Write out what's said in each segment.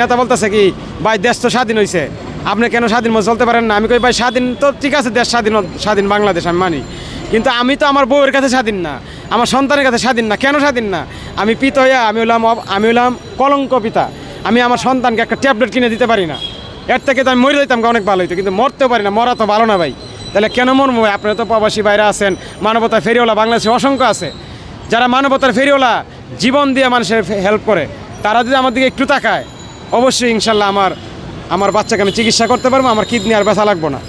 নেতা বলতেছে কি ভাই দেশ তো স্বাধীন হয়েছে, আপনি কেন স্বাধীন মতো চলতে পারেন না? আমি কই ভাই স্বাধীন তো ঠিক আছে, দেশ স্বাধীন বাংলাদেশ আমি মানি, কিন্তু আমি তো আমার বউয়ের কাছে স্বাধীন না, আমার সন্তানের কাছে স্বাধীন না। কেন স্বাধীন না? আমি পিতা হইয়া আমি হলাম কলঙ্ক পিতা। আমি আমার সন্তানকে একটা ট্যাবলেট কিনে দিতে পারি না। এর থেকে তো আমি মরে যেতাম অনেক ভালো হইতো, কিন্তু মরতেও পারি না। মরা তো ভালো না ভাই। তাহলে কেন মরবো ভাই? আপনারা তো প্রবাসী বাইরে আছেন, মানবতার ফেরিওয়ালা বাংলাদেশে অসংখ্য আছে, যারা মানবতার ফেরিওয়ালা জীবন দিয়ে মানুষের হেল্প করে। তারা যদি আমার দিকে একটু তাকায়, অবশ্যই ইনশাল্লাহ আমার বাচ্চাকে আমি চিকিৎসা করতে পারবো, আমার কিডনি আর বেচা লাগবো না।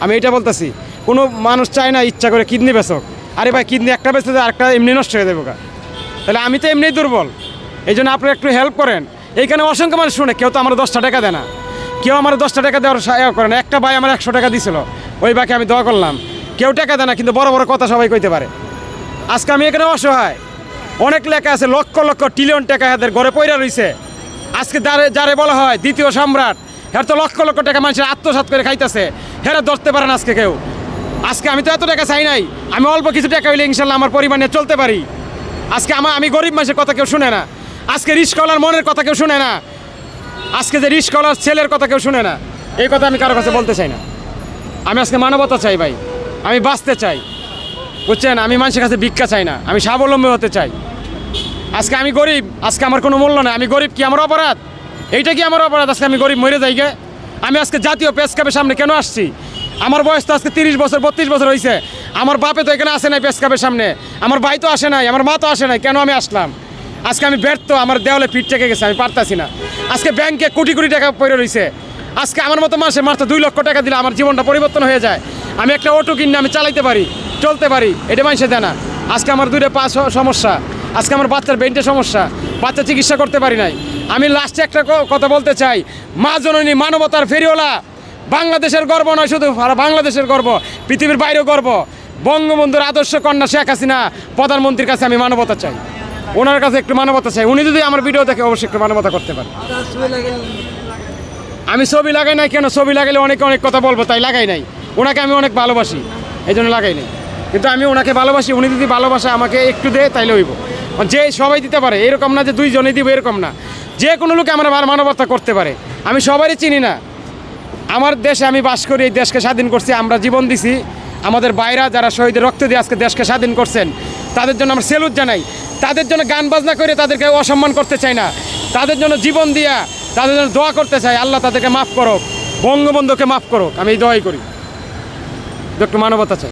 আমি এটা বলতেছি। কোনো মানুষ চায় না ইচ্ছা করে কিডনি বেচক। আরে ভাই, কিডনি একটা বেচতে আরেকটা এমনি নষ্ট হয়ে দেবো। তাহলে আমি তো এমনি দুর্বল, এই জন্য আপনারা একটু হেল্প করেন। এইখানে অসংখ্য মানুষ শুনে, কেউ তো আমার 10টা টাকা দেয় না, কেউ আমার 10টা টাকা দেওয়ার করে না। একটা ভাই আমার 100 টাকা দিয়েছিল, ওই ভাইকে আমি দোয়া করলাম। কেউ টাকা দেয় না, কিন্তু বড় বড় কথা সবাই কইতে পারে। আজকে আমি এখানে অসহায়, অনেক লেখা আছে, লক্ষ লক্ষ ট্রিলিয়ন টাকা এদের ঘরে পয়রা রয়েছে। আজকে যারে বলা হয় দ্বিতীয় সম্রাট, হ্যাঁ তো লক্ষ লক্ষ টাকা মানুষের আত্মসাৎ করে খাইতেছে, হ্যাঁ ধরতে পারেন আজকে কেউ। আজকে আমি তো এত টাকা চাই নাই, আমি অল্প কিছু টাকা হইলে ইনশাল্লাহ আমার পরিবার নিয়ে চলতে পারি। আজকে আমি গরিব মানুষের কথা কেউ শুনে না। আজকে রিস্কওয়ালার মনের কথা কেউ শুনে না। আজকে যে রিস্কওয়ালার ছেলের কথা কেউ শুনে না। এই কথা আমি কারো কাছে বলতে চাই না। আমি আজকে মানবতা চাই ভাই, আমি বাঁচতে চাই, বুঝছেন? আমি মানুষের কাছে ভিক্ষা চাই না, আমি স্বাবলম্বী হতে চাই। আজকে আমি গরিব, আজকে আমার কোনো মূল্য নাই। আমি গরিব কি আমার অপরাধ? এইটা কি আমার অপরাধ? আজকে আমি গরিব মরে যাই গে? আমি আজকে জাতীয় প্রেস ক্লাবের সামনে কেন আসছি? আমার বয়স তো আজকে 30 বছর 32 বছর হয়েছে। আমার বাপে তো এখানে আসে নাই প্রেস ক্লাবের সামনে, আমার ভাই তো আসে নাই, আমার মা তো আসে নাই। কেন আমি আসলাম? আজকে আমি ব্যর্থ, আমার দেওয়ালে পিঠ থেকে গেছে, আমি পারতাছি না। আজকে ব্যাংকে কোটি কোটি টাকা পড়ে রয়েছে। আজকে আমার মতো মানুষের মাত্র 2 লক্ষ টাকা দিলে আমার জীবনটা পরিবর্তন হয়ে যায়। আমি একটা অটো কিনে আমি চালাইতে পারি, চলতে পারি, এটা মানুষে দেয় না। আজকে আমার 2টা পা সমস্যা, আজকে আমার বাচ্চার ব্রেনটে সমস্যা, বাচ্চা চিকিৎসা করতে পারি নাই। আমি লাস্টে একটা কথা বলতে চাই, মা জননী মানবতার ফেরিওয়ালা বাংলাদেশের গর্ব নয়, শুধু বাংলাদেশের গর্ব, পৃথিবীর বাইরেও গর্ব। বঙ্গবন্ধুর আদর্শ কন্যা শেখ হাসিনা প্রধানমন্ত্রীর কাছে আমি মানবতা চাই, ওনার কাছে একটু মানবতা চাই। উনি যদি আমার ভিডিও দেখে অবশ্যই একটু মানবতা করতে পারে। আমি ছবি লাগাই নাই কেন? ছবি লাগাইলে অনেক কথা বলবো, তাই লাগাই নাই। ওনাকে আমি অনেক ভালোবাসি, এই জন্য লাগাই নাই। কিন্তু আমি ওনাকে ভালোবাসি, উনি যদি ভালোবাসা আমাকে একটু দেয় তাইলে হইব। যে সবাই দিতে পারে এরকম না, যে 2 জনেই দিব এরকম না। যে কোনো লোকে আমার মানবতা করতে পারে। আমি সবারই চিনি না। আমার দেশে আমি বাস করি, এই দেশকে স্বাধীন করছি, আমরা জীবন দিছি। আমাদের বাইরা যারা শহীদের রক্ত দিয়ে আজকে দেশকে স্বাধীন করছেন, তাদের জন্য আমরা সেলুট জানাই। তাদের জন্য গান বাজনা করে তাদেরকে অসম্মান করতে চাই না, তাদের জন্য জীবন দিয়া তাদের জন্য দোয়া করতে চাই। আল্লাহ তাদেরকে মাফ করুক, বঙ্গবন্ধুকে মাফ করুক, আমি এই দোয়াই করি। একটু মানবতা চাই।